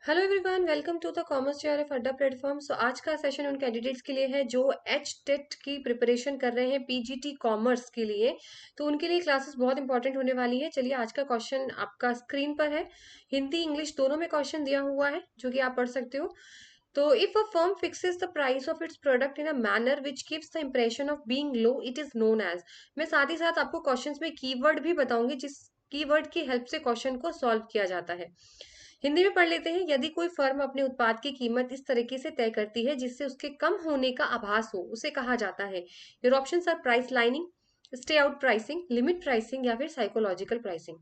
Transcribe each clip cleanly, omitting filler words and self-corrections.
Hello everyone, welcome to the commerce JRF Adda platform. So आज का session उन candidates के लिए है जो एच टेट की प्रिपरेशन कर रहे हैं पीजीटी कॉमर्स के लिए। तो उनके लिए क्लासेस बहुत इंपॉर्टेंट होने वाली है। चलिए, आज का क्वेश्चन आपका स्क्रीन पर है। हिंदी इंग्लिश दोनों में क्वेश्चन दिया हुआ है जो कि आप पढ़ सकते हो। तो if a firm fixes the price of its product in a manner which gives the impression of being low, it is known as. मैं साथ ही साथ आपको क्वेश्चंस में कीवर्ड भी बताऊंगी जिस कीवर्ड की हेल्प से क्वेश्चन को सॉल्व किया जाता है। हिंदी में पढ़ लेते हैं। यदि कोई फर्म अपने उत्पाद की कीमत इस तरीके से तय करती है जिससे उसके कम होने का आभास हो, उसे कहा जाता है। Your options are price lining, stay out pricing, limit pricing या फिर साइकोलॉजिकल प्राइसिंग।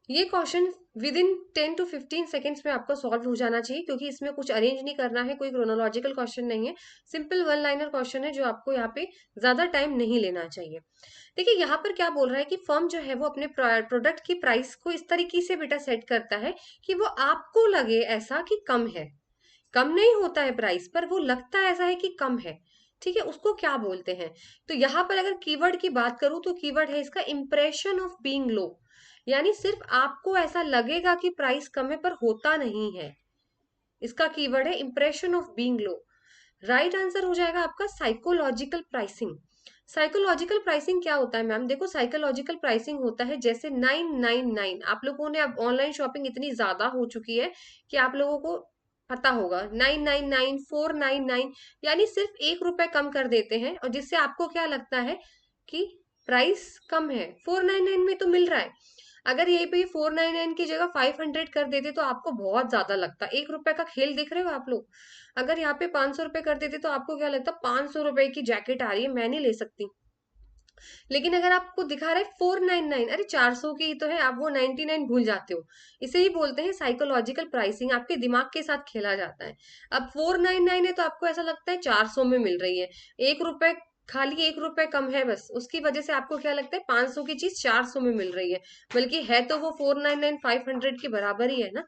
ये question within 10 to 15 seconds में आपको सॉल्व हो जाना चाहिए, क्योंकि इसमें कुछ अरेंज नहीं करना है, कोई क्रोनोलॉजिकल क्वेश्चन नहीं है। सिंपल वन लाइनर क्वेश्चन है जो आपको यहाँ पे ज्यादा टाइम नहीं लेना चाहिए। देखिए, यहाँ पर क्या बोल रहा है कि फर्म जो है वो अपने प्रोडक्ट की प्राइस को इस तरीके से बेटा सेट करता है कि वो आपको लगे ऐसा कि कम है। कम नहीं होता है प्राइस, पर वो लगता ऐसा है कि कम है। ठीक है, उसको क्या बोलते हैं? तो यहाँ पर अगर कीवर्ड की बात करूं तो कीवर्ड है इसका इंप्रेशन ऑफ बीइंग लो। यानी सिर्फ आपको ऐसा लगेगा कि प्राइस कम है, पर होता नहीं है। इसका कीवर्ड है impression of being low. Right answer हो जाएगा आपका साइकोलॉजिकल प्राइसिंग। साइकोलॉजिकल प्राइसिंग क्या होता है मैम? देखो, साइकोलॉजिकल प्राइसिंग होता है जैसे 999। आप लोगों ने अब ऑनलाइन शॉपिंग इतनी ज्यादा हो चुकी है कि आप लोगों को पता होगा 999, 499, यानी सिर्फ 1 रुपए कम कर देते हैं, और जिससे आपको क्या लगता है कि प्राइस कम है। 499 में तो मिल रहा है। अगर यही पे 499 की जगह 500 कर देते तो आपको बहुत ज्यादा लगता। 1 रुपए का खेल देख रहे हो आप लोग। अगर यहाँ पे 500 रुपए कर देते तो आपको क्या लगता? 500 रुपए की जैकेट आ रही है, मैं नहीं ले सकती। लेकिन अगर आपको दिखा रहा है 499, अरे 400 की ही तो है, आप वो 99 भूल जाते हो। इसे ही बोलते हैं साइकोलॉजिकल प्राइसिंग। आपके दिमाग के साथ खेला जाता है। अब 499 है तो आपको ऐसा लगता है 400 में मिल रही है। 1 रुपए, खाली 1 रुपए कम है बस, उसकी वजह से आपको क्या लगता है 500 की चीज 400 में मिल रही है। बल्कि है तो वो 499 500 के बराबर ही है ना।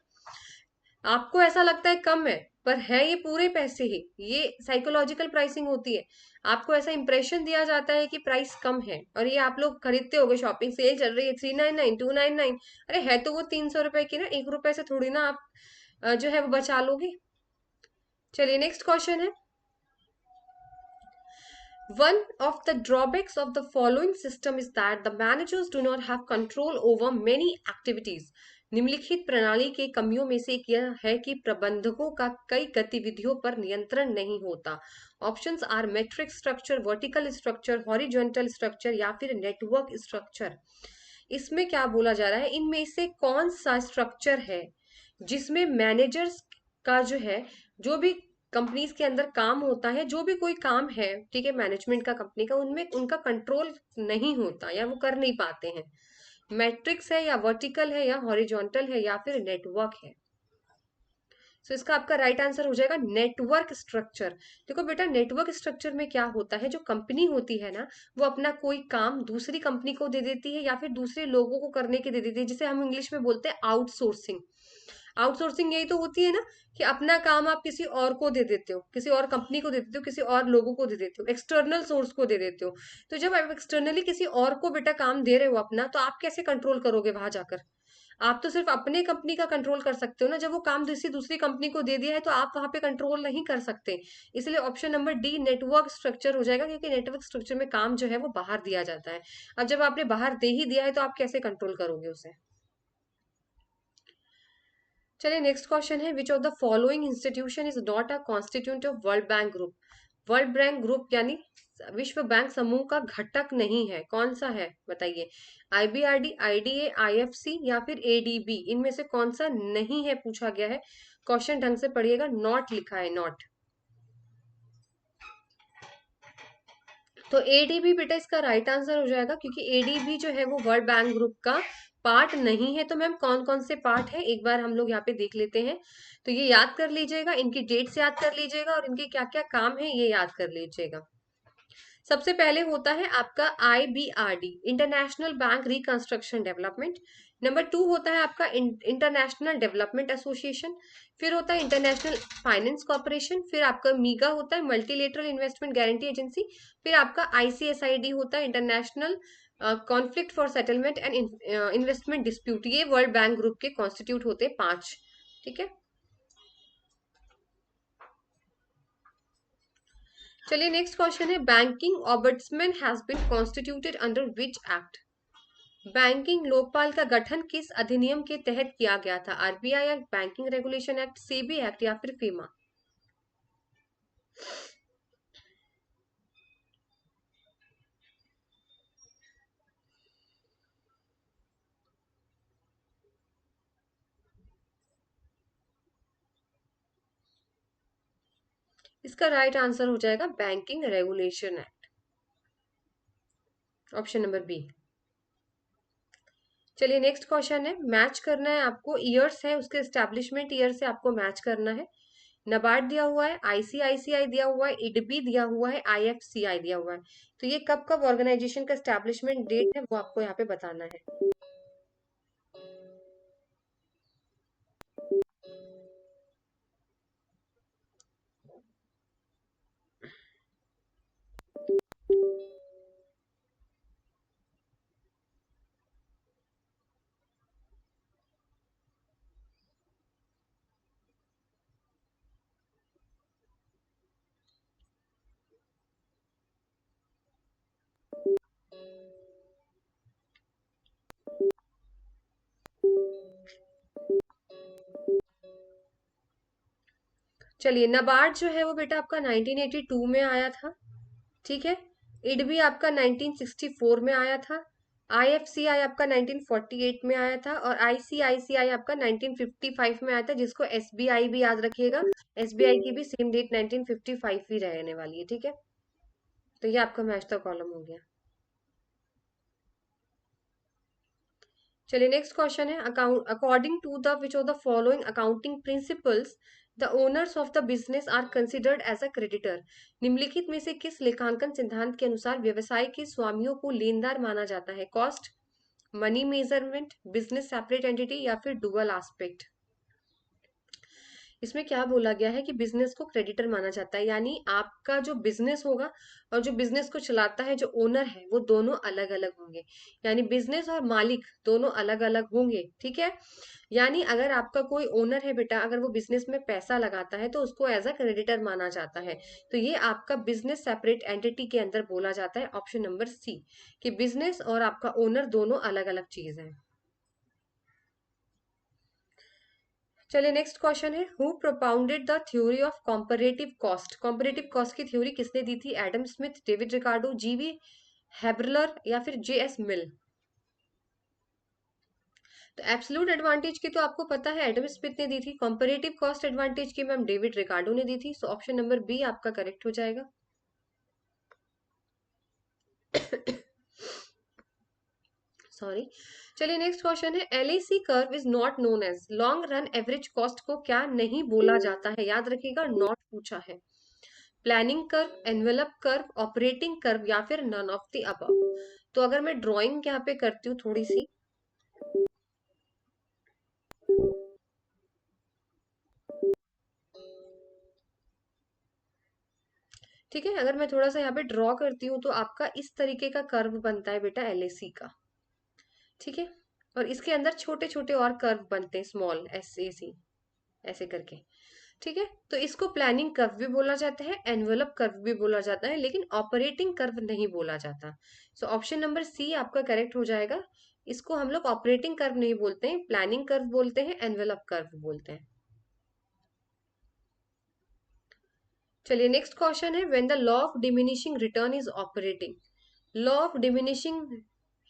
आपको ऐसा लगता है कम है, पर है ये पूरे पैसे ही। ये साइकोलॉजिकल प्राइसिंग होती है। आपको ऐसा इंप्रेशन दिया जाता है कि प्राइस कम है, और ये आप लोग खरीदते होगे, शॉपिंग सेल चल रही है 399 299, अरे है तो वो 300 रुपए की ना। 1 रुपए से थोड़ी ना आप जो है वो बचा लोगे। चलिए, नेक्स्ट क्वेश्चन है। One of the drawbacks of the following system is that the managers do not have control over many activities. निम्नलिखित प्रणाली के कमियों में से एक यह है कि प्रबंधकों का कई गतिविधियों पर नियंत्रण नहीं होता। Options are matrix structure, vertical structure, horizontal structure या फिर नेटवर्क स्ट्रक्चर। इसमें क्या बोला जा रहा है, इनमें से कौन सा स्ट्रक्चर है जिसमें मैनेजर्स का जो है, जो भी कंपनीज के अंदर काम होता है, जो भी कोई काम है, ठीक है, मैनेजमेंट का कंपनी का, उनमें उनका कंट्रोल नहीं होता या वो कर नहीं पाते हैं। मैट्रिक्स है या वर्टिकल है या हॉरिजॉन्टल है या फिर नेटवर्क है। सो इसका आपका राइट आंसर हो जाएगा नेटवर्क स्ट्रक्चर। देखो बेटा, नेटवर्क स्ट्रक्चर में क्या होता है, जो कंपनी होती है ना, वो अपना कोई काम दूसरी कंपनी को दे देती है या फिर दूसरे लोगों को करने के दे देती है, जिसे हम इंग्लिश में बोलते हैं आउटसोर्सिंग। आउटसोर्सिंग यही तो होती है ना, कि अपना काम आप किसी और को दे देते हो, किसी और कंपनी को दे देते हो, किसी और लोगों को दे देते हो, एक्सटर्नल सोर्स को दे देते हो। तो जब आप एक्सटर्नली किसी और को बेटा काम दे रहे हो अपना, तो आप कैसे कंट्रोल करोगे वहां जाकर? आप तो सिर्फ अपने कंपनी का कंट्रोल कर सकते हो ना। जब वो काम किसी दूसरी कंपनी को दे दिया है तो आप वहां पे कंट्रोल नहीं कर सकते। इसलिए option number D network structure हो जाएगा, क्योंकि नेटवर्क स्ट्रक्चर में काम जो है वो बाहर दिया जाता है। अब जब आपने बाहर दे ही दिया है तो आप कैसे कंट्रोल करोगे उसे? चलिए, नेक्स्ट क्वेश्चन है। Which of the following institution is not a constituent of world Bank group? World Bank group यानी विश्व बैंक समूह का घटक नहीं है, कौन सा है बताइए? आईबीआरडी, आईडीए, आईएफसी या फिर एडीबी, इनमें से कौन सा नहीं है पूछा गया है। क्वेश्चन ढंग से पढ़िएगा, नॉट लिखा है, नॉट। तो एडीबी बेटा इसका राइट आंसर हो जाएगा, क्योंकि एडीबी जो है वो वर्ल्ड बैंक ग्रुप का पार्ट नहीं है। तो मैम कौन कौन से पार्ट है एक बार हम लोग यहाँ पे देख लेते हैं। तो ये याद कर लीजिएगा, इनकी डेट्स याद कर लीजिएगा, और इनके क्या क्या काम है ये याद कर लीजिएगा। सबसे पहले होता है आपका IBRD, international bank reconstruction development. Number 2 होता है आपका इंटरनेशनल डेवलपमेंट एसोसिएशन। फिर होता है इंटरनेशनल फाइनेंस कॉर्पोरेशन। फिर आपका मीगा होता है, मल्टीलेटरल इन्वेस्टमेंट गारंटी एजेंसी। फिर आपका आईसीएसआईडी होता है, international conflict for settlement and investment dispute, ये वर्ल्ड बैंक ग्रुप के कॉन्स्टिट्यूट होते हैं 5। ठीक है, चलिए नेक्स्ट क्वेश्चन है, banking ombudsman has been constituted under which act? Banking लोकपाल का गठन किस अधिनियम के तहत किया गया था? RBI act, banking regulation act, SEBI act या फिर फीमा? इसका राइट आंसर हो जाएगा banking regulation act, option number B. चलिए नेक्स्ट क्वेश्चन है, मैच करना है आपको, ईयर्स है उसके एस्टेब्लिशमेंट ईयर से आपको मैच करना है। नबार्ड दिया हुआ है, आईसीआईसीआई दिया हुआ है, इडबी दिया हुआ है, आईएफसीआई दिया हुआ है। तो ये कब कब ऑर्गेनाइजेशन का एस्टेब्लिशमेंट डेट है वो आपको यहाँ पे बताना है। चलिए नबार्ड जो है वो बेटा आपका 1982 में आया था। ठीक है, इडबी आपका 1964 में आया था, आईएफसीआई आपका 1948 में आया था और आईसीआईसीआई आपका 1955 में आया था, जिसको एसबीआई भी याद रखिएगा। एसबीआई की भी सेम डेट 1955 ही रहने वाली है। ठीक है, तो ये आपका मैच द कॉलम हो गया। चलिए नेक्स्ट क्वेश्चन है, account according to the which of the following accounting principles the owners of the business are considered as a creditor? निम्नलिखित में से किस लेखांकन सिद्धांत के अनुसार व्यवसाय के स्वामियों को लेनदार माना जाता है? Cost, money measurement, business separate entity या फिर डुअल एस्पेक्ट? इसमें क्या बोला गया है कि बिजनेस को क्रेडिटर माना जाता है, यानी आपका जो बिजनेस होगा और जो बिजनेस को चलाता है जो ओनर है वो दोनों अलग अलग होंगे, यानी बिजनेस और मालिक दोनों अलग अलग होंगे। ठीक है, यानी अगर आपका कोई ओनर है बेटा, अगर वो बिजनेस में पैसा लगाता है तो उसको एज अ क्रेडिटर माना जाता है। तो ये आपका बिजनेस सेपरेट एंटिटी के अंदर बोला जाता है, ऑप्शन नंबर सी, कि बिजनेस और आपका ओनर दोनों अलग अलग चीज है। चलिए नेक्स्ट क्वेश्चन है, who propounded the theory of comparative cost? Comparative cost की थ्योरी किसने दी थी? एडम स्मिथ, डेविड रिकार्डो, जीवी हैबरलर या फिर जेएस मिल? तो एब्सोल्यूट एडवांटेज की तो आपको पता है एडम स्मिथ ने दी थी, कॉम्परेटिव कॉस्ट एडवांटेज की मैम डेविड रिकार्डो ने दी थी। सो ऑप्शन नंबर बी आपका करेक्ट हो जाएगा। सॉरी। चलिए नेक्स्ट क्वेश्चन है, LAC curve is not known as, long run average cost को क्या नहीं बोला जाता है? याद रखिएगा, नॉट पूछा है। Planning curve, envelope curve, operating curve या फिर नन ऑफ द अबव? तो अगर मैं ड्राइंग यहाँ पे करती हूँ थोड़ी सी, ठीक है, अगर मैं थोड़ा सा यहाँ पे ड्रॉ करती हूँ तो आपका इस तरीके का कर्व बनता है बेटा एलएसी का। ठीक है, और इसके अंदर छोटे छोटे और कर्व बनते हैं, स्मॉल एस ए सी ऐसे करके। ठीक है, तो इसको प्लानिंग कर्व भी बोला जाता है, एनवेलप कर्व भी बोला जाता है, लेकिन ऑपरेटिंग कर्व नहीं बोला जाता। सो ऑप्शन नंबर सी आपका करेक्ट हो जाएगा। इसको हम लोग ऑपरेटिंग कर्व नहीं बोलते हैं, प्लानिंग कर्व बोलते हैं, एनवेलप कर्व बोलते हैं। चलिए नेक्स्ट क्वेश्चन है, when the law of diminishing return is operating? Law of diminishing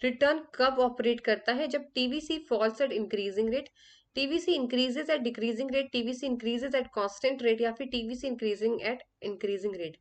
return कब ऑपरेट करता है? जब TVC falls at increasing rate, TVC increases at decreasing rate, TVC increases at constant rate या फिर TVC increasing at increasing rate?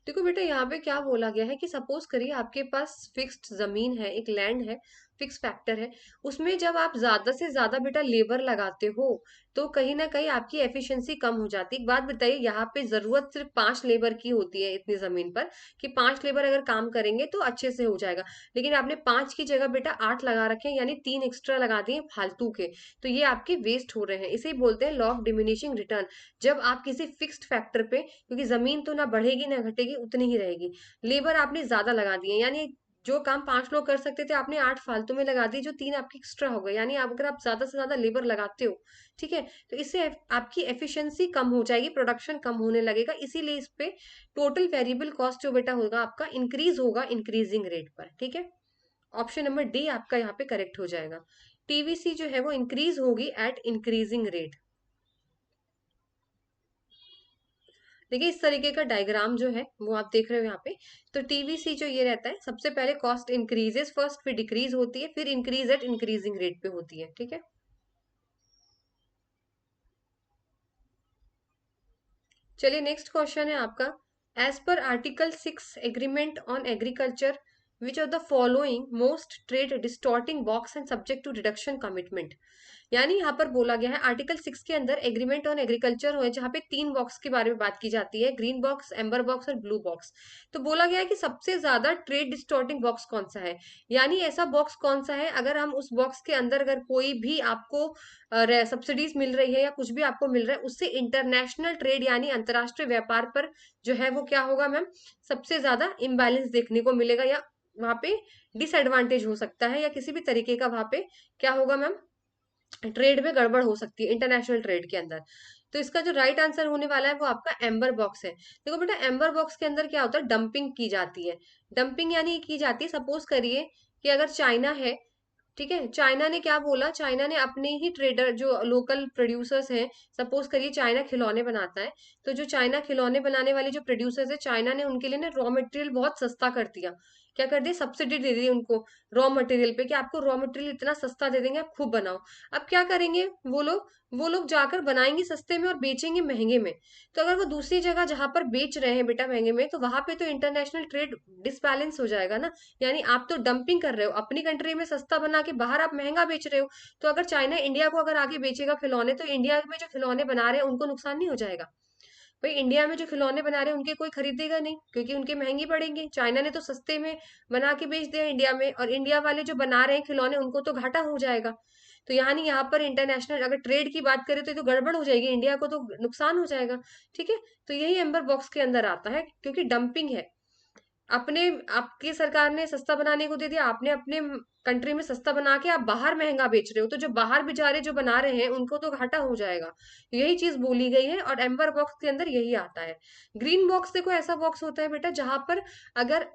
देखो बेटा यहाँ पे क्या बोला गया है कि सपोज करिए आपके पास फिक्स्ड जमीन है, एक लैंड है, फिक्स फैक्टर है, उसमें जब आप ज्यादा से ज्यादा बेटा लेबर लगाते हो तो कहीं ना कहीं आपकी एफिशिएंसी कम हो जाती है। एक बात बताइए, यहाँ पे जरूरत सिर्फ 5 लेबर की होती है इतनी जमीन पर, कि 5 लेबर अगर काम करेंगे तो अच्छे से हो जाएगा, लेकिन आपने 5 की जगह बेटा 8 लगा रखे हैं, यानी 3 एक्स्ट्रा लगा दिए फालतू के, तो ये आपके वेस्ट हो रहे हैं। इसे ही बोलते हैं लॉ ऑफ डिमिनिशिंग रिटर्न। जब आप किसी फिक्स्ड फैक्टर पे, क्योंकि जमीन तो ना बढ़ेगी ना घटेगी, उतनी ही रहेगी, लेबर आपने ज्यादा लगा दिए, यानी जो काम 5 लोग कर सकते थे आपने 8 फालतू में लगा दिए, जो 3 आपके एक्स्ट्रा हो गए। यानी अगर आप ज्यादा से ज्यादा लेबर लगाते हो, ठीक है, तो इससे आपकी एफिशिएंसी कम हो जाएगी, प्रोडक्शन कम होने लगेगा। इसीलिए इस पे टोटल वेरिएबल कॉस्ट जो बेटा होगा आपका इंक्रीज होगा इंक्रीजिंग रेट पर, ठीक है। ऑप्शन नंबर डी आपका यहाँ पे करेक्ट हो जाएगा। टीवीसी जो है वो इंक्रीज होगी एट इंक्रीजिंग रेट। देखिए इस तरीके का डायग्राम जो है वो आप देख रहे हो यहाँ पे। तो टीवीसी जो ये रहता है, सबसे पहले कॉस्ट इंक्रीजेस फर्स्ट, फिर डिक्रीज होती है, फिर इंक्रीज एट इंक्रीजिंग रेट पे होती है, ठीक है। चलिए नेक्स्ट क्वेश्चन है आपका। एज पर article 6 agreement on agriculture, which of the following most trade distorting box and subject to reduction commitment. यानी यहाँ पर बोला गया है आर्टिकल 6 के अंदर एग्रीमेंट ऑन एग्रीकल्चर है, जहाँ पे 3 बॉक्स के बारे में बात की जाती है, ग्रीन बॉक्स, एम्बर बॉक्स और ब्लू बॉक्स। तो बोला गया है कि सबसे ज्यादा ट्रेड डिस्टॉर्टिंग बॉक्स कौन सा है, यानी ऐसा बॉक्स कौन सा है अगर हम उस बॉक्स के अंदर अगर कोई भी आपको सब्सिडीज मिल रही है या कुछ भी आपको मिल रहा है, उससे इंटरनेशनल ट्रेड यानी अंतरराष्ट्रीय व्यापार पर जो है वो क्या होगा मैम, सबसे ज्यादा इम्बैलेंस देखने को मिलेगा, या वहां पे डिसएडवांटेज हो सकता है, या किसी भी तरीके का वहां पे क्या होगा मैम, ट्रेड में गड़बड़ हो सकती है इंटरनेशनल ट्रेड के अंदर। तो इसका जो राइट आंसर होने वाला है वो आपका एम्बर बॉक्स है। देखो बेटा एम्बर बॉक्स के अंदर क्या होता है, डंपिंग की जाती है। डंपिंग यानी की जाती है, सपोज करिए कि अगर चाइना है, ठीक है, चाइना ने क्या बोला, चाइना ने अपने ही ट्रेडर जो लोकल प्रोड्यूसर्स हैं, सपोज करिए चाइना खिलौने बनाता है, तो जो चाइना खिलौने बनाने वाले जो प्रोड्यूसर्स है, चाइना ने उनके लिए ना रॉ मटेरियल बहुत सस्ता कर दिया। क्या कर दिया, सब्सिडी दे दी उनको रॉ मटेरियल पे, कि आपको रॉ मटेरियल इतना सस्ता दे देंगे, आप खूब बनाओ। अब क्या करेंगे वो लोग जाकर बनाएंगे सस्ते में और बेचेंगे महंगे में। तो अगर वो दूसरी जगह जहां पर बेच रहे हैं बेटा महंगे में, तो वहां पे तो इंटरनेशनल ट्रेड डिसबैलेंस हो जाएगा ना। यानी आप तो डंपिंग कर रहे हो, अपनी कंट्री में सस्ता बना के बाहर आप महंगा बेच रहे हो। तो अगर चाइना इंडिया को अगर आगे बेचेगा खिलौने, तो इंडिया में जो खिलौने बना रहे हैं उनको नुकसान नहीं हो जाएगा। भाई इंडिया में जो खिलौने बना रहे हैं उनके कोई खरीदेगा नहीं, क्योंकि उनके महंगी पड़ेंगे। चाइना ने तो सस्ते में बना के बेच दिया इंडिया में, और इंडिया वाले जो बना रहे हैं खिलौने उनको तो घाटा हो जाएगा। तो यानी यहाँ पर इंटरनेशनल अगर ट्रेड की बात करें तो ये तो गड़बड़ हो जाएगी, इंडिया को तो नुकसान हो जाएगा, ठीक है। तो यही एम्बर बॉक्स के अंदर आता है, क्योंकि डंपिंग है। अपने आपकी सरकार ने सस्ता बनाने को दे दिया, आपने अपने कंट्री में सस्ता बना के आप बाहर महंगा बेच रहे हो, तो जो बाहर बेचारे जो बना रहे हैं उनको तो घाटा हो जाएगा। यही चीज बोली गई है, और एम्बर बॉक्स के अंदर यही आता है। ग्रीन बॉक्स देखो ऐसा बॉक्स होता है बेटा जहां पर अगर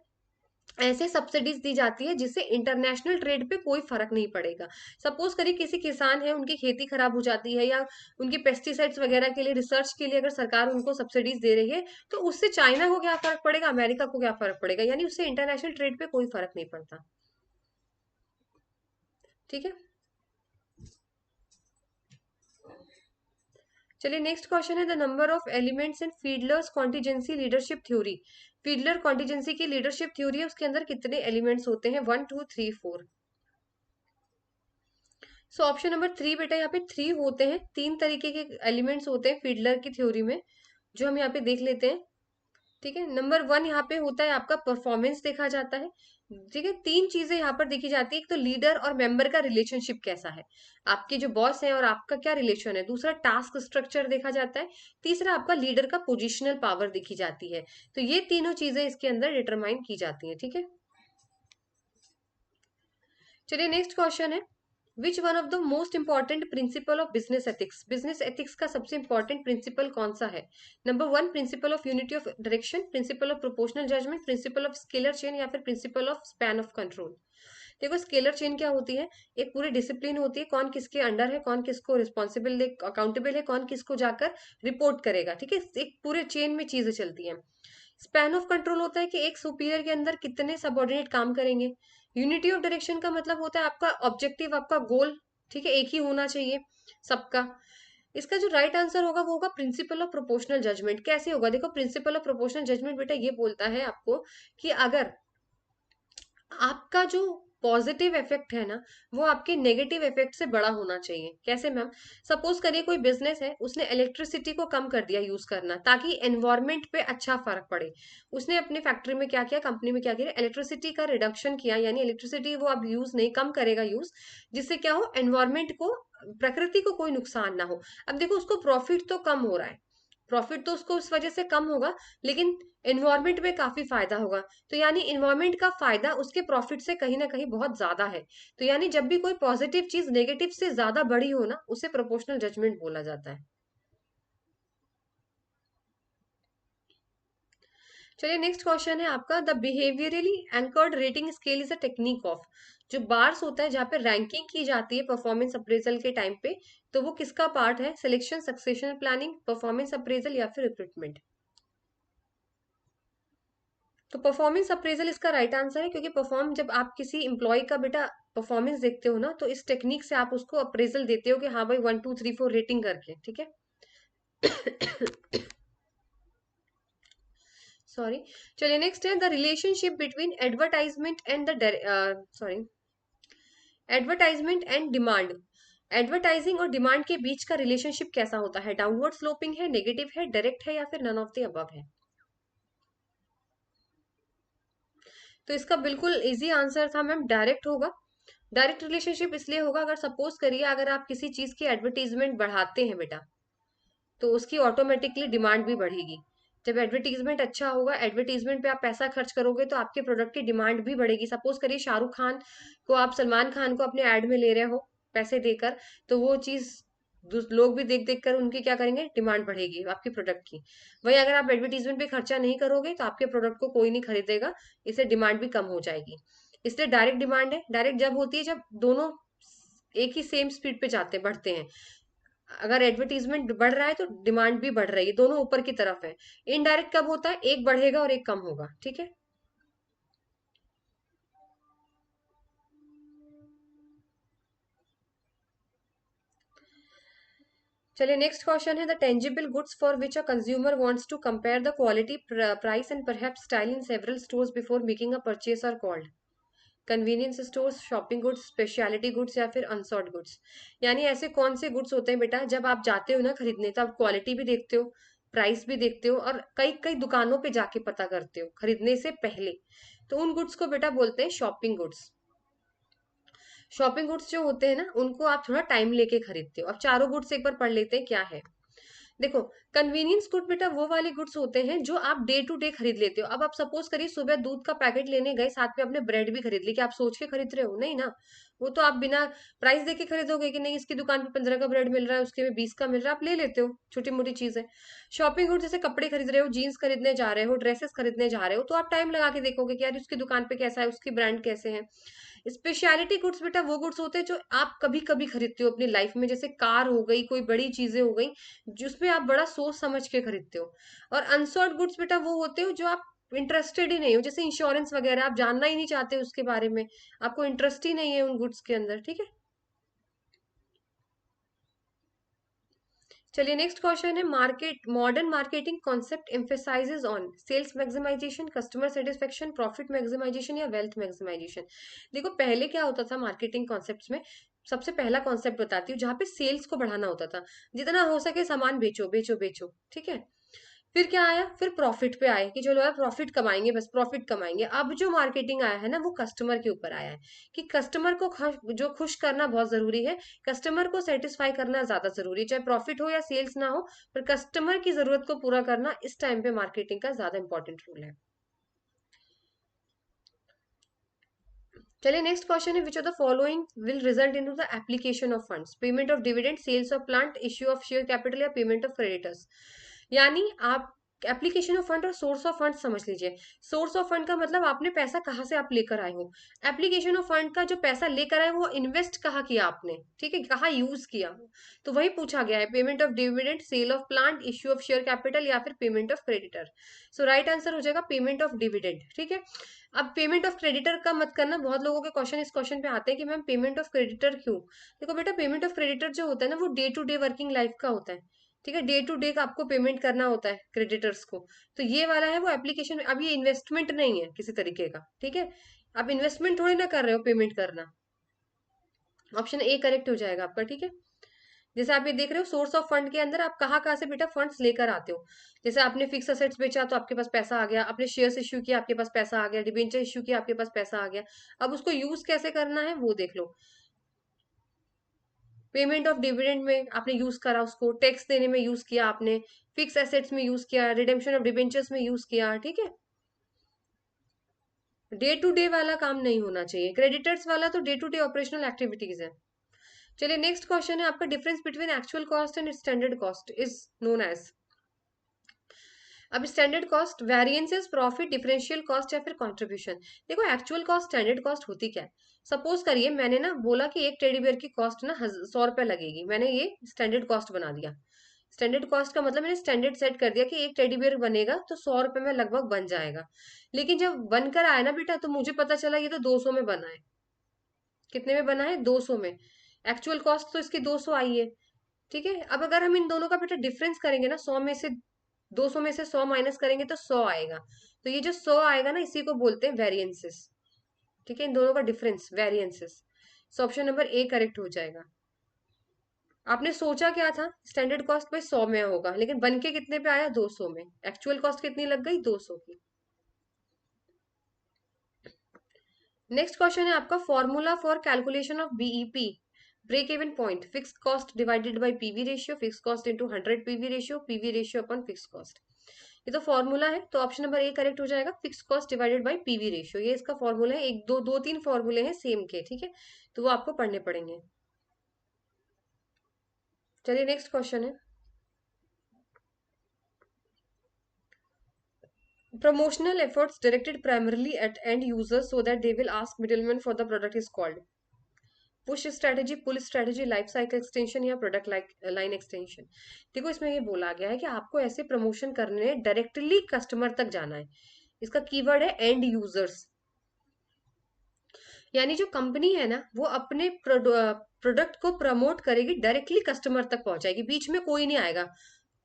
ऐसे सब्सिडीज दी जाती है जिससे इंटरनेशनल ट्रेड पे कोई फर्क नहीं पड़ेगा। सपोज करिए किसी किसान है, उनकी खेती खराब हो जाती है, या उनकी पेस्टिसाइड्स वगैरह के लिए रिसर्च के लिए अगर सरकार उनको सब्सिडीज दे रही है, तो उससे चाइना को क्या फर्क पड़ेगा, अमेरिका को क्या फर्क पड़ेगा, यानी उससे इंटरनेशनल ट्रेड पे कोई फर्क नहीं पड़ता, ठीक है। चलिए नेक्स्ट क्वेश्चन है, the number of elements in Fiedler's contingency leadership theory. Fiedler contingency की लीडरशिप थ्योरी है, उसके अंदर कितने एलिमेंट्स होते हैं, 1 2 3 4। सो ऑप्शन नंबर 3 बेटा यहाँ पे 3 होते हैं, 3 तरीके के एलिमेंट्स होते हैं फीडलर की थ्योरी में, जो हम यहाँ पे देख लेते हैं, ठीक है। नंबर 1 यहाँ पे होता है आपका परफॉर्मेंस देखा जाता है, ठीक है। 3 चीजें यहाँ पर देखी जाती है, एक तो लीडर और मेंबर का रिलेशनशिप कैसा है, आपके जो बॉस है और आपका क्या रिलेशन है। दूसरा टास्क स्ट्रक्चर देखा जाता है। तीसरा आपका लीडर का पोजिशनल पावर देखी जाती है। तो ये तीनों चीजें इसके अंदर डिटरमाइन की जाती है, ठीक है। चलिए नेक्स्ट क्वेश्चन है, which one of the most important principle of business ethics. Business ethics का सबसे इंपॉर्टेंट प्रिंसिपल कौन सा है। Number 1 principle of unity of direction, principle of proportional judgement, principle of scalar chain, या फिर principle of span of control. देखो scalar chain क्या होती है, एक पूरी डिसिप्लिन होती है, कौन किसके अंडर है, कौन किसको रिस्पॉन्सिबल अकाउंटेबल है, कौन किसको जाकर रिपोर्ट करेगा, ठीक है। एक पूरे चेन में चीजें चलती हैं। स्पैन ऑफ कंट्रोल होता है कि एक सुपीरियर के अंदर कितने सबऑर्डिनेट काम करेंगे। यूनिटी ऑफ डायरेक्शन का मतलब होता है आपका ऑब्जेक्टिव, आपका गोल, ठीक है, एक ही होना चाहिए सबका। इसका जो राइट आंसर होगा वो होगा प्रिंसिपल ऑफ प्रोपोर्शनल जजमेंट। कैसे होगा, देखो प्रिंसिपल ऑफ प्रोपोर्शनल जजमेंट बेटा ये बोलता है आपको कि अगर आपका जो पॉजिटिव इफेक्ट है ना, वो आपके नेगेटिव इफेक्ट से बड़ा होना चाहिए। कैसे मैम, सपोज करिए कोई बिजनेस है, उसने इलेक्ट्रिसिटी को कम कर दिया यूज करना, ताकि एनवायरमेंट पे अच्छा फर्क पड़े। उसने अपनी फैक्ट्री में क्या किया, कंपनी में क्या किया, इलेक्ट्रिसिटी का रिडक्शन किया, यानी इलेक्ट्रिसिटी वो अब यूज नहीं, कम करेगा यूज, जिससे क्या हो, एनवायरमेंट को, प्रकृति को कोई नुकसान ना हो। अब देखो उसको प्रॉफिट तो कम हो रहा है, प्रॉफिट तो उसको उस वजह से कम होगा, लेकिन एनवायरमेंट में काफी फायदा होगा। तो यानी एनवायरमेंट का फायदा उसके प्रॉफिट से कहीं ना कहीं बहुत ज्यादा है। तो यानी जब भी कोई पॉजिटिव चीज नेगेटिव से ज्यादा बड़ी हो ना, उसे प्रोपोर्शनल जजमेंट बोला जाता है। चलिए नेक्स्ट क्वेश्चन है आपका, the behaviourally anchored rating scale is a technique of. जो बार्स होता है जहाँ पे रैंकिंग की जाती है परफॉर्मेंस अप्रेजल के टाइम पे, तो वो किसका पार्ट है? Selection, succession planning, performance appraisal या फिर रिक्रूटमेंट? तो परफॉर्मेंस अप्रेजल इसका राइट आंसर है, क्योंकि परफॉर्म जब आप किसी एम्प्लॉय का बेटा परफॉर्मेंस देखते हो ना, तो इस टेक्निक से आप उसको अप्रेजल देते हो कि हाँ भाई 1 2 3 4 रेटिंग करके, ठीक है। सॉरी। चलिए नेक्स्ट है, the relationship between advertisement and the sorry advertisement and demand. Advertising और डिमांड के बीच का रिलेशनशिप कैसा होता है? डाउनवर्ड स्लोपिंग है, नेगेटिव है, डायरेक्ट है या फिर नन ऑफ द अबव है? तो इसका बिल्कुल इजी आंसर था मैम, डायरेक्ट होगा। डायरेक्ट रिलेशनशिप इसलिए होगा, अगर सपोज करिए अगर आप किसी चीज की एडवर्टीजमेंट बढ़ाते हैं बेटा, तो उसकी ऑटोमेटिकली डिमांड भी बढ़ेगी। जब एडवर्टीजमेंट अच्छा होगा, एडवर्टीजमेंट पे आप पैसा खर्च करोगे, तो आपके प्रोडक्ट की डिमांड भी बढ़ेगी। सपोज करिए शाहरुख खान को आप सलमान खान को अपने ऐड में ले रहे हो पैसे देकर, तो वो चीज लोग भी देख देख कर उनकी क्या करेंगे, डिमांड बढ़ेगी आपके प्रोडक्ट की। वही अगर आप एडवर्टीजमेंट पे खर्चा नहीं करोगे, तो आपके प्रोडक्ट को कोई नहीं खरीदेगा, इससे डिमांड भी कम हो जाएगी। इसलिए डायरेक्ट डिमांड है। डायरेक्ट जब होती है जब दोनों एक ही सेम स्पीड पे जाते बढ़ते हैं। अगर एडवर्टीजमेंट बढ़ रहा है तो डिमांड भी बढ़ रही है, दोनों ऊपर की तरफ है। इनडायरेक्ट कब होता है? एक बढ़ेगा और एक कम होगा, ठीक है। चलिए नेक्स्ट क्वेश्चन है, the tangible goods for which a consumer wants to compare the quality, price and perhaps style in several stores before making a purchase are called. Convenience stores, shopping goods, speciality goods या फिर अनसॉर्ट goods? यानी ऐसे कौन से goods होते हैं बेटा, जब आप जाते हो ना खरीदने, तो आप क्वालिटी भी देखते हो, प्राइस भी देखते हो, और कई कई दुकानों पे जाके पता करते हो खरीदने से पहले। तो उन गुड्स को बेटा बोलते हैं शॉपिंग गुड्स। शॉपिंग गुड्स जो होते हैं ना, उनको आप थोड़ा टाइम लेके खरीदते हो। अब चारों गुड्स एक बार पढ़ लेते हैं क्या है। देखो, कन्वीनियंस गुड बेटा वो वाले गुड्स होते हैं जो आप डे टू डे खरीद लेते हो। अब आप सपोज करिए सुबह दूध का पैकेट लेने गए, साथ में अपने ब्रेड भी खरीद ली, कि आप सोच के खरीद रहे हो? नहीं ना। वो तो आप बिना प्राइस देख के खरीदोगे कि नहीं, इसकी दुकान पे 15 का ब्रेड मिल रहा है, उसके में 20 का मिल रहा है, आप ले लेते हो। छोटी मोटी चीज है। शॉपिंग गुड जैसे कपड़े खरीद रहे हो, जीन्स खरीदने जा रहे हो, ड्रेसेस खरीदने जा रहे हो, तो आप टाइम लगा के देखोगे कि यार उसकी दुकान पे कैसा है, उसकी ब्रांड कैसे है। स्पेशलिटी गुड्स बेटा वो गुड्स होते हैं जो आप कभी कभी खरीदते हो अपनी लाइफ में, जैसे कार हो गई, कोई बड़ी चीजें हो गई, जिसमें आप बड़ा सोच समझ के खरीदते हो। और अनसॉर्ट गुड्स बेटा वो होते हो जो आप इंटरेस्टेड ही नहीं हो, जैसे इंश्योरेंस वगैरह, आप जानना ही नहीं चाहते उसके बारे में, आपको इंटरेस्ट ही नहीं है उन गुड्स के अंदर, ठीक है। चलिए नेक्स्ट क्वेश्चन है, market modern marketing concept emphasises on sales maximisation, customer satisfaction, profit maximisation या वेल्थ मैक्सिमाइजेशन? देखो पहले क्या होता था मार्केटिंग कॉन्सेप्ट्स में, सबसे पहला कॉन्सेप्ट बताती हूँ, जहाँ पे सेल्स को बढ़ाना होता था। जितना हो सके सामान बेचो बेचो बेचो, ठीक है। फिर क्या आया? फिर प्रॉफिट पे आए कि चलो यार प्रॉफिट कमाएंगे, बस प्रॉफिट कमाएंगे। अब जो मार्केटिंग आया है ना, वो कस्टमर के ऊपर आया है, कि कस्टमर को जो खुश करना बहुत जरूरी है, कस्टमर को सेटिस्फाई करना ज्यादा जरूरी है, चाहे प्रॉफिट हो या सेल्स ना हो, पर कस्टमर की जरूरत को पूरा करना इस टाइम पे मार्केटिंग का ज्यादा इंपॉर्टेंट रोल है। चलिए नेक्स्ट क्वेश्चन है, which of the following will result into the application of funds? Payment of dividend, sales of plant, issue of share capital या पेमेंट ऑफ क्रेडिटर्स? यानी आप एप्लीकेशन ऑफ फंड और source of fund समझ लीजिए। Source of fund का मतलब आपने पैसा कहाँ से आप लेकर आए हो। एप्लीकेशन ऑफ फंड का जो पैसा लेकर आए वो इन्वेस्ट कहाँ किया आपने, ठीक है, कहाँ यूज किया। तो वही पूछा गया है, payment of dividend, sale of plant, issue of share capital या फिर payment of creditor. So right answer हो जाएगा पेमेंट ऑफ डिविडेंड, ठीक है। अब पेमेंट ऑफ क्रेडिटर का मत करना, बहुत लोगों के क्वेश्चन इस क्वेश्चन पे आते हैं कि मैम पेमेंट ऑफ क्रेडिटर क्यों? देखो बेटा, पेमेंट ऑफ क्रेडिटर जो होता है ना, वो day to day working life का होता है, ठीक है। डे टू डे का आपको पेमेंट करना होता है क्रेडिटर्स को। तो ये वाला है वो एप्लीकेशन में, अब ये इन्वेस्टमेंट नहीं है किसी तरीके का, ठीक है। आप इन्वेस्टमेंट थोड़ी ना कर रहे हो पेमेंट करना। ऑप्शन ए करेक्ट हो जाएगा आपका, ठीक है। जैसे आप ये देख रहे हो, सोर्स ऑफ फंड के अंदर आप कहाँ कहाँ से बेटा फंड्स लेकर आते हो। जैसे आपने फिक्स असेट्स बेचा तो आपके पास पैसा आ गया, आपने शेयर्स इश्यू किया आपके पास पैसा आ गया, डिबेंचर इश्यू किया आपके पास पैसा आ गया। अब उसको यूज कैसे करना है वो देख लो। पेमेंट ऑफ डिविडेंड में आपने यूज करा उसको, टैक्स देने में यूज किया आपने, फिक्स एसेट्स में यूज किया, रिडेम्पशन ऑफ डिबेंचर्स में यूज किया, ठीक है। डे टू डे वाला काम नहीं होना चाहिए, क्रेडिटर्स वाला तो day to day operational activities है। चलिए नेक्स्ट क्वेश्चन है आपका, difference between actual cost and standard cost is known as. अब standard cost variances, profit, differential cost या फिर कंट्रीब्यूशन। देखो एक्चुअल कॉस्ट स्टैंडर्ड कॉस्ट होती क्या है। सपोज करिए मैंने ना बोला कि एक टेडी बियर की कॉस्ट ना 100 रुपए लगेगी, मैंने ये स्टैंडर्ड कॉस्ट बना दिया। स्टैंडर्ड कॉस्ट का मतलब मैंने स्टैंडर्ड सेट कर दिया कि एक टेडी बियर बनेगा तो 100 रुपए में लगभग बन जाएगा। लेकिन जब बनकर आया ना बेटा तो मुझे पता चला ये तो 200 में बना है। कितने में बना है? 200 में। एक्चुअल कॉस्ट तो इसकी 200 आई है। ठीक है, अब अगर हम इन दोनों का बेटा डिफरेंस करेंगे ना, 100 में से 200 में से 100 माइनस करेंगे तो 100 आएगा। तो ये जो 100 आएगा ना इसी को बोलते हैं वेरिएंसेस। ठीक है, इन दोनों का difference variances. So option number A correct हो जाएगा। आपने सोचा क्या था, स्टैंडर्ड कॉस्ट भाई 100 में होगा, लेकिन बन के कितने पे आया? 200 में। एक्चुअल कॉस्ट कितनी लग गई? 200 की। नेक्स्ट क्वेश्चन है आपका, formula for calculation of BEP, break even point, fix cost divided by PV ratio, fix cost into 100 PV ratio, PV ratio upon fix cost. ये तो फॉर्मूला है, तो ऑप्शन नंबर ए करेक्ट हो जाएगा, fix cost divided by PV ratio. ये इसका formula है, एक दो दो तीन फॉर्मूले हैं सेम के, ठीक है, तो वो आपको पढ़ने पड़ेंगे। चलिए नेक्स्ट क्वेश्चन है, promotional efforts directed primarily at end users so that they will ask middlemen for the product is called push strategy, pull strategy, life cycle extension या प्रोडक्ट लाइन एक्सटेंशन। देखो इसमें ये बोला गया है कि आपको ऐसे प्रमोशन करने हैं डायरेक्टली कस्टमर तक जाना है। इसका कीवर्ड है एंड यूजर्स, यानी जो कंपनी है ना वो अपने प्रोडक्ट को प्रमोट करेगी, डायरेक्टली कस्टमर तक पहुंचाएगी, बीच में कोई नहीं आएगा,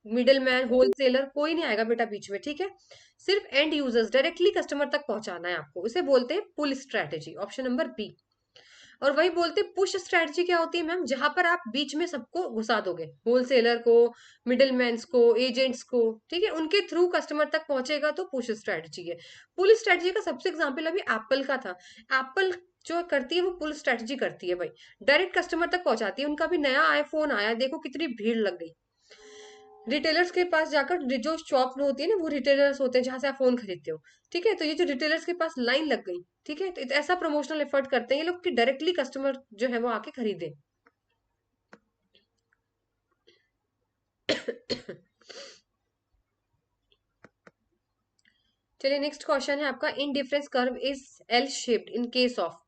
मिडिल मैन होलसेलर कोई नहीं आएगा बेटा बीच में। ठीक है, सिर्फ एंड यूजर्स डायरेक्टली कस्टमर तक पहुंचाना है आपको, इसे बोलते हैं पुल स्ट्रेटेजी, ऑप्शन नंबर बी। और वही बोलते पुश स्ट्रेटजी क्या होती है मैम, जहां पर आप बीच में सबको घुसा दोगे, होलसेलर को, मिडिल मैन्स को, एजेंट्स को, ठीक है, उनके थ्रू कस्टमर तक पहुंचेगा तो पुश स्ट्रेटजी है। पुल स्ट्रेटजी का सबसे एग्जाम्पल अभी एप्पल का था। एप्पल जो करती है वो पुल स्ट्रेटजी करती है भाई, डायरेक्ट कस्टमर तक पहुंचाती है। उनका भी नया आईफोन आया, देखो कितनी भीड़ लग गई रिटेलर्स के पास जाकर, जो शॉप में होती है ना वो रिटेलर्स होते हैं जहां से आप फोन खरीदते हो। ठीक है, तो ये जो रिटेलर्स के पास लाइन लग गई, ठीक है, तो ऐसा प्रमोशनल एफर्ट करते हैं ये लोग कि डायरेक्टली कस्टमर जो है वो आके खरीदे। चलिए नेक्स्ट क्वेश्चन है आपका, in difference curve is L shaped in case of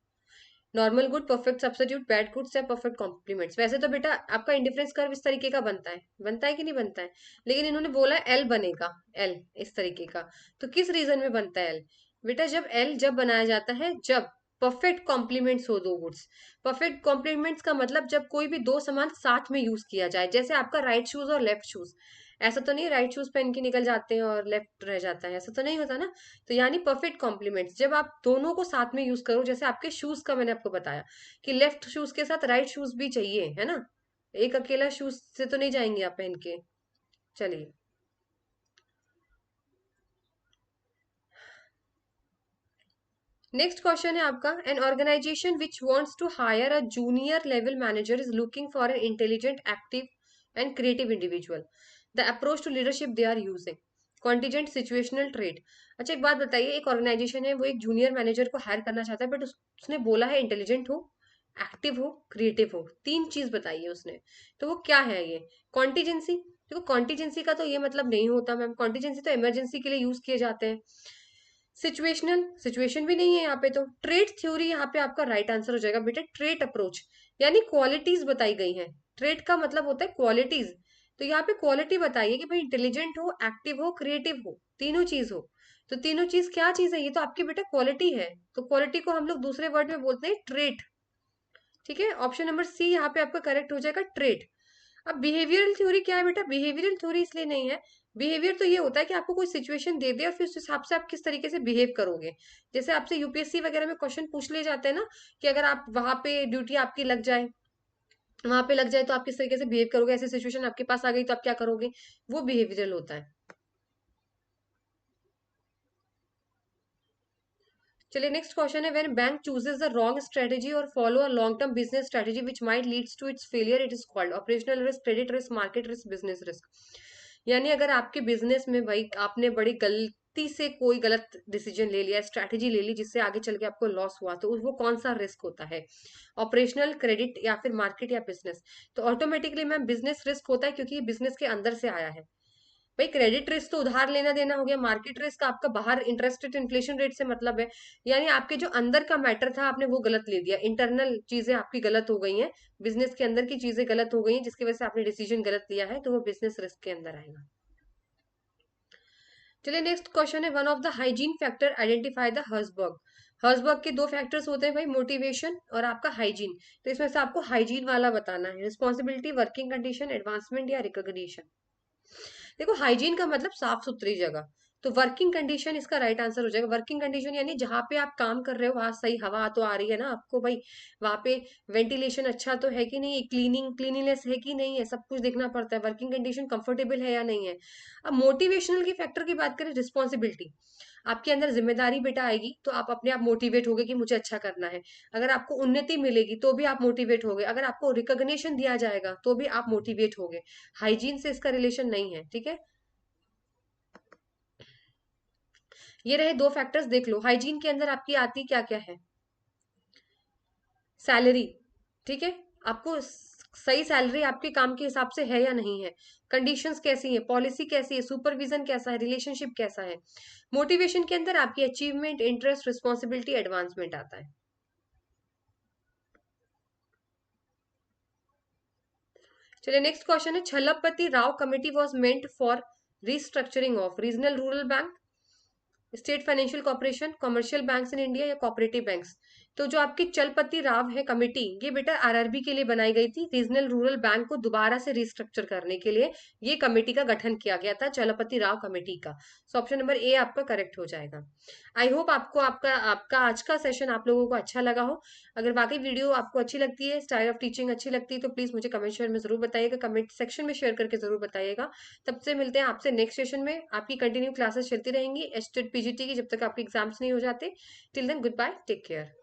normal good, perfect substitute, bad goods या परफेक्ट कॉम्प्लीमेंट्स। वैसे तो बेटा आपका इंडिफरेंस कर्व इस तरीके का बनता है, बनता है कि नहीं बनता है, लेकिन इन्होंने बोला एल बनेगा, एल इस तरीके का। तो किस रीजन में बनता है एल? बेटा जब एल जब बनाया जाता है जब परफेक्ट कॉम्प्लीमेंट्स हो दो गुड्स। परफेक्ट कॉम्प्लीमेंट्स का मतलब जब कोई भी दो सामान साथ में यूज किया जाए, जैसे आपका राइट शूज और लेफ्ट शूज। ऐसा तो नहीं राइट शूज पहन के निकल जाते हैं और लेफ्ट रह जाता है, ऐसा तो नहीं होता ना। तो यानी परफेक्ट कॉम्प्लीमेंट्स जब आप दोनों को साथ में यूज करो, जैसे आपके शूज का मैंने आपको बताया कि लेफ्ट शूज के साथ राइट शूज भी चाहिए, है ना, एक अकेला शूज से तो नहीं जाएंगे आप पहन के। चलिए नेक्स्ट क्वेश्चन है आपका, an organisation which wants to hire a junior level manager is looking for an intelligent, active and creative individual. The approach to leadership they are using contingent, situational trade. अच्छा एक बात बताइए, एक organisation है वो एक जूनियर मैनेजर को higher करना चाहता है, बट उसने बोला है इंटेलिजेंट हो, एक्टिव हो, क्रिएटिव हो, तीन चीज बताइए उसने, तो वो क्या है ये? कॉन्टीजेंसी। देखो कॉन्टीजेंसी का तो ये मतलब नहीं होता मैम, कॉन्टीजेंसी तो इमरजेंसी के लिए यूज किए जाते हैं। सिचुएशनल, सिचुएशन भी नहीं है यहाँ पे, तो ट्रेट थ्योरी यहाँ पे आपका राइट आंसर हो जाएगा बेटा, ट्रेट अप्रोच, यानी क्वालिटीज बताई गई हैं। ट्रेट का मतलब होता है क्वालिटीज, तो यहाँ पे क्वालिटी बताइए कि भाई इंटेलिजेंट हो, एक्टिव हो, क्रिएटिव हो, तीनों चीज हो। तो तीनों चीज क्या चीज है? ये तो आपकी बेटा क्वालिटी है, तो क्वालिटी को हम लोग दूसरे वर्ड में बोलते हैं ट्रेट। ठीक है, ऑप्शन नंबर सी यहाँ पे आपका करेक्ट हो जाएगा, ट्रेट। अब बिहेवियरल थ्योरी क्या है बेटा? बिहेवियरल थ्योरी इसलिए नहीं है, बिहेवियर तो ये होता है कि आपको कोई सिचुएशन दे दे और फिर उस हिसाब से आप किस तरीके से बिहेव करोगे। जैसे आपसे यूपीएससी वगैरह में क्वेश्चन पूछ ले जाते हैं ना, कि अगर आप वहां पे ड्यूटी आपकी लग जाए, वहां पे लग जाए तो आप किस तरीके से बिहेव करोगे, ऐसी सिचुएशन आपके पास आ गई तो आप क्या करोगे, वो बिहेवियरल होता है। चलिए नेक्स्ट क्वेश्चन है, when bank chooses the wrong strategy और follow a long term business strategy which might leads to its failure, it is called operational risk, credit risk, market risk, business risk. यानी अगर आपके business में भाई आपने बड़ी गलती से कोई गलत डिसीजन ले लिया, स्ट्रैटेजी ले ली, जिससे आगे चल के आपको लॉस हुआ, तो वो कौन सा रिस्क होता है? ऑपरेशनल, क्रेडिट या फिर मार्केट या बिजनेस? तो ऑटोमेटिकली मैम बिजनेस रिस्क होता है, क्योंकि ये बिजनेस के अंदर से आया है। भाई क्रेडिट रिस्क तो उधार लेना देना हो गया, मार्केट रिस्क आपका बाहर इंटरेस्ट रेट इन्फ्लेशन रेट से मतलब है, यानी आपके जो अंदर का मैटर था आपने वो गलत ले दिया, इंटरनल चीजें आपकी गलत हो गई हैं, बिजनेस के अंदर की चीजें गलत हो गई हैं, जिसकी वजह से आपने डिसीजन गलत लिया है, तो वो बिजनेस रिस्क के अंदर आएगा। चलिए नेक्स्ट क्वेश्चन है, one of the hygiene factor identify the Herzberg. Herzberg के दो फैक्टर्स होते हैं भाई, मोटिवेशन और आपका हाइजीन। तो इसमें से आपको हाइजीन वाला बताना है, रिस्पॉन्सिबिलिटी, वर्किंग कंडीशन, एडवांसमेंट या रिकॉग्निशन। देखो हाइजीन का मतलब साफ सुथरी जगह, तो वर्किंग कंडीशन इसका राइट आंसर हो जाएगा। वर्किंग कंडीशन यानी जहाँ पे आप काम कर रहे हो वहां सही हवा तो आ रही है ना आपको भाई, वहां पे वेंटिलेशन अच्छा तो है कि नहीं है, क्लीनिनेस है कि नहीं है, सब कुछ देखना पड़ता है। वर्किंग कंडीशन कंफर्टेबल है या नहीं है। अब मोटिवेशनल की फैक्टर की बात करें, रिस्पॉन्सिबिलिटी, आपके अंदर जिम्मेदारी बेटा आएगी तो आप अपने आप मोटिवेट होगे कि मुझे अच्छा करना है। अगर आपको उन्नति मिलेगी तो भी आप मोटिवेट होगे, अगर आपको रिकॉग्निशन दिया जाएगा तो भी आप मोटिवेट होगे। हाइजीन से इसका रिलेशन नहीं है, ठीक है। ये रहे दो फैक्टर्स, देख लो हाइजीन के अंदर आपकी आती क्या क्या है? सैलरी, ठीक है, आपको सही सैलरी आपके काम के हिसाब से है या नहीं है, कंडीशंस कैसी है, पॉलिसी कैसी है, सुपरविजन कैसा है, रिलेशनशिप कैसा है। मोटिवेशन के अंदर आपकी अचीवमेंट, इंटरेस्ट, रिस्पॉन्सिबिलिटी, एडवांसमेंट आता है। चलिए नेक्स्ट क्वेश्चन है, Chalapathi Rao committee was meant for restructuring of regional rural bank, state financial corporation, commercial banks in India या कोऑपरेटिव बैंक्स। तो जो आपकी चलपति राव है कमेटी, ये बेटा आरआरबी के लिए बनाई गई थी, रीजनल रूरल बैंक को दोबारा से रिस्ट्रक्चर करने के लिए ये कमेटी का गठन किया गया था, चलपति राव कमेटी का। सो ऑप्शन नंबर ए आपका करेक्ट हो जाएगा। आई होप आपको आपका आपका आज का सेशन आप लोगों को अच्छा लगा हो। अगर वाकई वीडियो आपको अच्छी लगती है, स्टाइल ऑफ टीचिंग अच्छी लगती है, तो प्लीज मुझे कमेंट शेयर में जरूर बताइएगा, कमेंट सेक्शन में शेयर करके जरूर बताइएगा। तब से मिलते हैं आपसे नेक्स्ट सेशन में, आपकी कंटिन्यू क्लासेस चलती रहेंगी एचटेट पीजीटी की, जब तक आपके एग्जाम्स नहीं हो जाते। Till then good bye, take care.